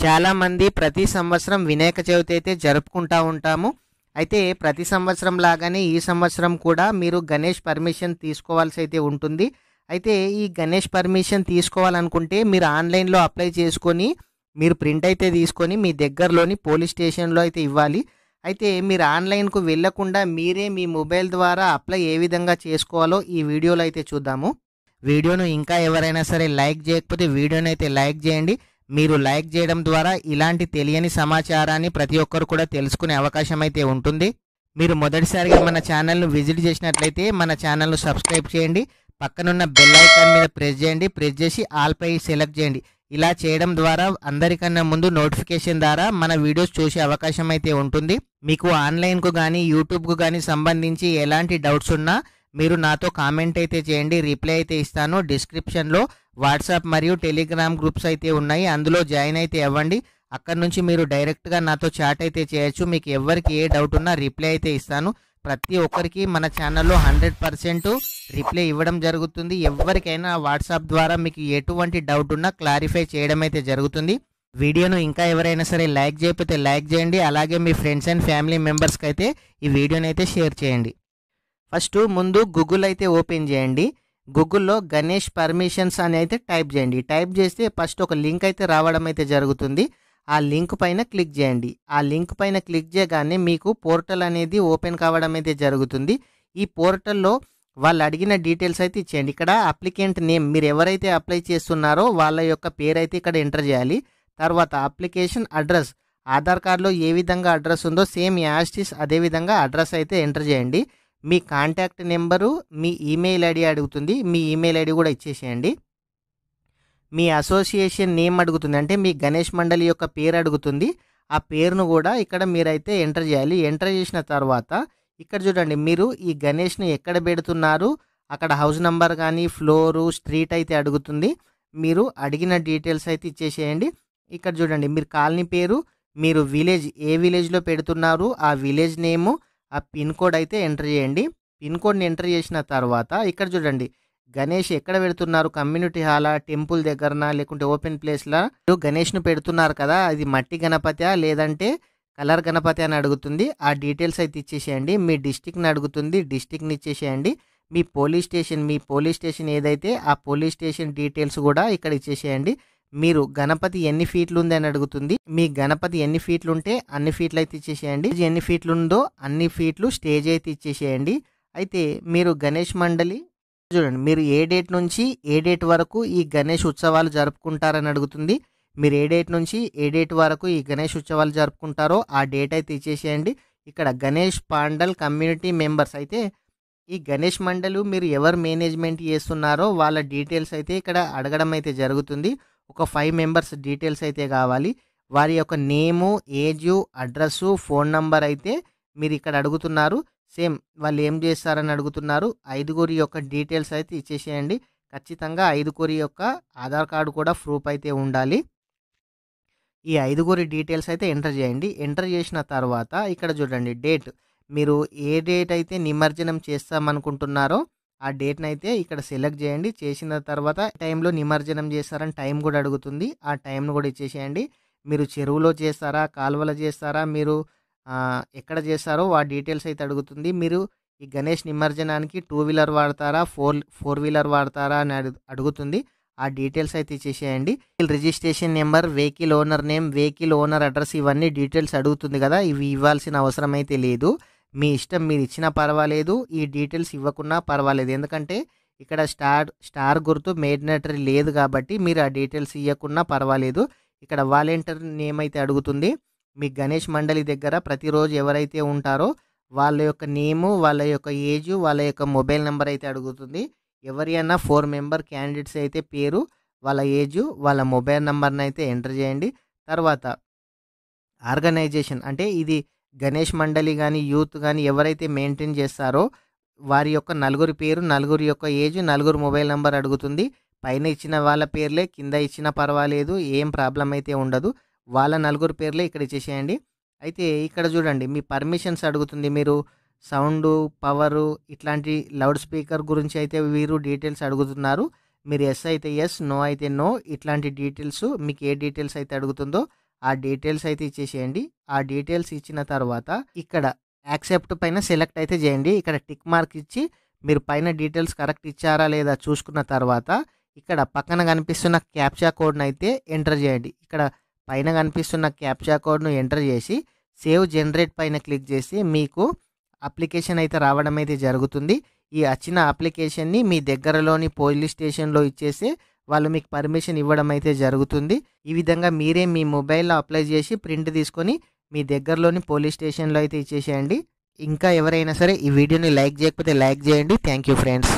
చాలామంది ప్రతి సంవత్సరం వినాయక చవితి అయితే జరుపుకుంటూ ఉంటాము. అయితే ప్రతి సంవత్సరం లాగానే ఈ సంవత్సరం కూడా మీరు గణేష్ పర్మిషన్ తీసుకోవాల్సి అయితే ఉంటుంది. అయితే ఈ గణేష్ పర్మిషన్ తీసుకోవాలనుకుంటే మీరు ఆన్లైన్లో అప్లై చేసుకొని మీరు ప్రింట్ అయితే తీసుకొని మీ దగ్గరలోని పోలీస్ స్టేషన్లో అయితే ఇవ్వాలి. అయితే మీరు ఆన్లైన్కు వెళ్ళకుండా మీరే మీ మొబైల్ ద్వారా అప్లై ఏ విధంగా చేసుకోవాలో ఈ వీడియోలో అయితే చూద్దాము. వీడియోను ఇంకా ఎవరైనా సరే లైక్ చేయకపోతే వీడియోని అయితే లైక్ చేయండి. మీరు లైక్ చేయడం ద్వారా ఇలాంటి తెలియని సమాచారాన్ని ప్రతి ఒక్కరు కూడా తెలుసుకునే అవకాశం అయితే ఉంటుంది. మీరు మొదటిసారిగా మన ఛానల్ను విజిట్ చేసినట్లయితే మన ఛానల్ను సబ్స్క్రైబ్ చేయండి. పక్కనున్న బెల్ ఐకాన్ మీద ప్రెస్ చేయండి. ప్రెస్ చేసి ఆల్ పై సెలెక్ట్ చేయండి. ఇలా చేయడం ద్వారా అందరికన్నా ముందు నోటిఫికేషన్ ద్వారా మన వీడియోస్ చూసే అవకాశం అయితే ఉంటుంది. మీకు ఆన్లైన్కు కానీ యూట్యూబ్కు కానీ సంబంధించి ఎలాంటి డౌట్స్ ఉన్నా మీరు నాతో కామెంట్ అయితే చేయండి. రిప్లై అయితే ఇస్తాను. డిస్క్రిప్షన్లో వాట్సాప్ మరియు టెలిగ్రామ్ గ్రూప్స్ అయితే ఉన్నాయి. అందులో జాయిన్ అయితే అవ్వండి. అక్కడ నుంచి మీరు డైరెక్ట్గా నాతో చాట్ అయితే చేయొచ్చు. మీకు ఎవరికి ఏ డౌట్ ఉన్నా రిప్లై అయితే ఇస్తాను. ప్రతి ఒక్కరికి మన ఛానల్లో 100% రిప్లై ఇవ్వడం జరుగుతుంది. ఎవరికైనా వాట్సాప్ ద్వారా మీకు ఎటువంటి డౌట్ ఉన్నా క్లారిఫై చేయడం అయితే జరుగుతుంది. వీడియోను ఇంకా ఎవరైనా సరే లైక్ చేయకపోతే లైక్ చేయండి. అలాగే మీ ఫ్రెండ్స్ అండ్ ఫ్యామిలీ మెంబర్స్కి అయితే ఈ వీడియోని అయితే షేర్ చేయండి. ఫస్ట్ ముందు గూగుల్ అయితే ఓపెన్ చేయండి. గూగుల్లో గణేష్ పర్మిషన్స్ అని అయితే టైప్ చేయండి. టైప్ చేస్తే ఫస్ట్ ఒక లింక్ అయితే రావడం అయితే జరుగుతుంది. ఆ లింక్ పైన క్లిక్ చేయండి. ఆ లింక్ పైన క్లిక్ చేయగానే మీకు పోర్టల్ అనేది ఓపెన్ కావడం అయితే జరుగుతుంది. ఈ పోర్టల్లో వాళ్ళు అడిగిన డీటెయిల్స్ అయితే ఇచ్చేయండి. ఇక్కడ అప్లికెంట్ నేమ్, మీరు ఎవరైతే అప్లై చేస్తున్నారో వాళ్ళ యొక్క పేరు అయితే ఇక్కడ ఎంటర్ చేయాలి. తర్వాత అప్లికేషన్ అడ్రస్, ఆధార్ కార్డులో ఏ విధంగా అడ్రస్ ఉందో సేమ్ యాస్టిస్ అదే విధంగా అడ్రస్ అయితే ఎంటర్ చేయండి. మీ కాంటాక్ట్ నెంబరు, మీ ఈమెయిల్ ఐడి అడుగుతుంది. మీ ఈమెయిల్ ఐడి కూడా ఇచ్చేసేయండి. మీ అసోసియేషన్ నేమ్ అడుగుతుంది, అంటే మీ గణేష్ మండలి యొక్క పేరు అడుగుతుంది. ఆ పేరును కూడా ఇక్కడ మీరైతే ఎంటర్ చేయాలి. ఎంటర్ చేసిన తర్వాత ఇక్కడ చూడండి, మీరు ఈ గణేష్ని ఎక్కడ పెడుతున్నారు, అక్కడ హౌస్ నంబర్ కానీ ఫ్లోరు స్ట్రీట్ అయితే అడుగుతుంది. మీరు అడిగిన డీటెయిల్స్ అయితే ఇచ్చేసేయండి. ఇక్కడ చూడండి, మీరు కాలనీ పేరు, మీరు విలేజ్ ఏ విలేజ్లో పెడుతున్నారు ఆ విలేజ్ నేము, ఆ పిన్ కోడ్ అయితే ఎంటర్ చేయండి. పిన్ కోడ్ని ఎంటర్ చేసిన తర్వాత ఇక్కడ చూడండి, గణేష్ ఎక్కడ పెడుతున్నారు, కమ్యూనిటీ హాలా, టెంపుల్ దగ్గరనా, లేకుంటే ఓపెన్ ప్లేస్లా గణేష్ను పెడుతున్నారు కదా, అది మట్టి గణపతి లేదంటే కలర్ గణపతి అని అడుగుతుంది. ఆ డీటెయిల్స్ అయితే ఇచ్చేసేయండి. మీ డిస్టిక్ని అడుగుతుంది, డిస్టిక్ని ఇచ్చేసేయండి. మీ పోలీస్ స్టేషన్ ఏదైతే ఆ పోలీస్ స్టేషన్ డీటెయిల్స్ కూడా ఇక్కడ ఇచ్చేసేయండి. మీరు గణపతి ఎన్ని ఫీట్లు ఉంది అని అడుగుతుంది. మీ గణపతి ఎన్ని ఫీట్లు ఉంటే అన్ని ఫీట్లు అయితే ఇచ్చేసేయండి. ఎన్ని ఫీట్లు ఉందో అన్ని ఫీట్లు స్టేజ్ అయితే ఇచ్చేసేయండి. అయితే మీరు గణేష్ మండలి చూడండి, మీరు ఏ డేట్ నుంచి ఏ డేట్ వరకు ఈ గణేష్ ఉత్సవాలు జరుపుకుంటారని అడుగుతుంది. మీరు ఏ డేట్ నుంచి ఏ డేట్ వరకు ఈ గణేష్ ఉత్సవాలు జరుపుకుంటారో ఆ డేట్ అయితే ఇచ్చేసేయండి. ఇక్కడ గణేష్ పాండల్ కమ్యూనిటీ మెంబర్స్ అయితే ఈ గణేష్ మండలు మీరు ఎవరు మేనేజ్మెంట్ చేస్తున్నారో వాళ్ళ డీటెయిల్స్ అయితే ఇక్కడ అడగడం అయితే జరుగుతుంది. ఒక 5 మెంబర్స్ డీటెయిల్స్ అయితే కావాలి. వారి యొక్క నేము, ఏజు, అడ్రస్సు, ఫోన్ నంబర్ అయితే మీరు ఇక్కడ అడుగుతున్నారు. సేమ్ వాళ్ళు ఏం చేస్తారని అడుగుతున్నారు. 5గురి యొక్క డీటెయిల్స్ అయితే ఇచ్చేసేయండి. ఖచ్చితంగా 5గురి యొక్క ఆధార్ కార్డు కూడా ప్రూఫ్ అయితే ఉండాలి. ఈ 5గురి డీటెయిల్స్ అయితే ఎంటర్ చేయండి. ఎంటర్ చేసిన తర్వాత ఇక్కడ చూడండి, డేట్, మీరు ఏ డేట్ అయితే నిమజ్జనం చేస్తామనుకుంటున్నారో ఆ డేట్ని అయితే ఇక్కడ సెలెక్ట్ చేయండి. చేసిన తర్వాత టైంలో నిమజ్జనం చేస్తారని టైం కూడా అడుగుతుంది. ఆ టైంను కూడా ఇచ్చేసేయండి. మీరు చెరువులో చేస్తారా, కాలువలో చేస్తారా, మీరు ఎక్కడ చేస్తారో ఆ డీటెయిల్స్ అయితే అడుగుతుంది. మీరు ఈ గణేష్ నిమజ్జనానికి 2 వీలర్ వాడతారా, 4 వీలర్ వాడతారా అని అడుగుతుంది. ఆ డీటెయిల్స్ అయితే ఇచ్చేసేయండి. Registration number, vehicle owner name, vehicle owner address, ఇవన్నీ డీటెయిల్స్ అడుగుతుంది కదా, ఇవి ఇవ్వాల్సిన అవసరం అయితే లేదు. మీ ఇష్టం, మీరు ఇచ్చినా పర్వాలేదు, ఈ డీటెయిల్స్ ఇవ్వకున్నా పర్వాలేదు. ఎందుకంటే ఇక్కడ స్టార్ గుర్తు మేడినటరీ లేదు కాబట్టి మీరు ఆ డీటెయిల్స్ ఇవ్వకున్నా పర్వాలేదు. ఇక్కడ వాలంటీర్ నేమ్ అయితే అడుగుతుంది. మీ గణేష్ మండలి దగ్గర ప్రతిరోజు ఎవరైతే ఉంటారో వాళ్ళ యొక్క నేము, వాళ్ళ యొక్క ఏజు, వాళ్ళ యొక్క మొబైల్ నెంబర్ అయితే అడుగుతుంది. ఎవరి అన్నా 4 మెంబర్ క్యాండిడేట్స్ అయితే పేరు, వాళ్ళ ఏజు, వాళ్ళ మొబైల్ నెంబర్ని అయితే ఎంటర్ చేయండి. తర్వాత ఆర్గనైజేషన్, అంటే ఇది గణేష్ మండలి కానీ యూత్ కానీ ఎవరైతే మెయింటైన్ చేస్తారో వారి యొక్క 4గురి పేరు, 4గురి యొక్క ఏజ్, 4గురు మొబైల్ నెంబర్ అడుగుతుంది. పైన ఇచ్చిన వాళ్ళ పేర్లే, కింద ఇచ్చినా పర్వాలేదు, ఏం ప్రాబ్లం అయితే ఉండదు. వాళ్ళ 4గురు పేర్లే ఇక్కడ ఇచ్చేసేయండి. అయితే ఇక్కడ చూడండి, మీ పర్మిషన్స్ అడుగుతుంది. మీరు సౌండు, పవరు, ఇట్లాంటి లౌడ్ స్పీకర్ గురించి అయితే వీరు డీటెయిల్స్ అడుగుతున్నారు. మీరు ఎస్ అయితే ఎస్, నో అయితే నో, ఇట్లాంటి డీటెయిల్స్ మీకు ఏ డీటెయిల్స్ అయితే అడుగుతుందో ఆ డీటెయిల్స్ అయితే ఇచ్చేసేయండి. ఆ డీటెయిల్స్ ఇచ్చిన తర్వాత ఇక్కడ యాక్సెప్ట్ పైన సెలెక్ట్ అయితే చేయండి. ఇక్కడ టిక్ మార్క్ ఇచ్చి మీరు పైన డీటెయిల్స్ కరెక్ట్ ఇచ్చారా లేదా చూసుకున్న తర్వాత ఇక్కడ పక్కన కనిపిస్తున్న క్యాప్చా కోడ్‌ని అయితే ఎంటర్ చేయండి. ఇక్కడ పైన కనిపిస్తున్న క్యాప్చా కోడ్‌ను ఎంటర్ చేసి సేవ్ జనరేట్ పైన క్లిక్ చేసి మీకు అప్లికేషన్ అయితే రావడం అయితే జరుగుతుంది. ఈ వచ్చిన అప్లికేషన్‌ని మీ దగ్గరలోని పోలీస్ స్టేషన్‌లో ఇచ్చేసి వాళ్ళు మీకు పర్మిషన్ ఇవ్వడం అయితే జరుగుతుంది. ఈ విధంగా మీరే మీ మొబైల్‌లో అప్లై చేసి ప్రింట్ తీసుకొని మీ దగ్గరలోని పోలీస్ స్టేషన్‌లో అయితే ఇచ్చేసేయండి. ఇంకా ఎవరైనా సరే ఈ వీడియోని లైక్ చేయకపోతే లైక్ చేయండి. Thank you friends.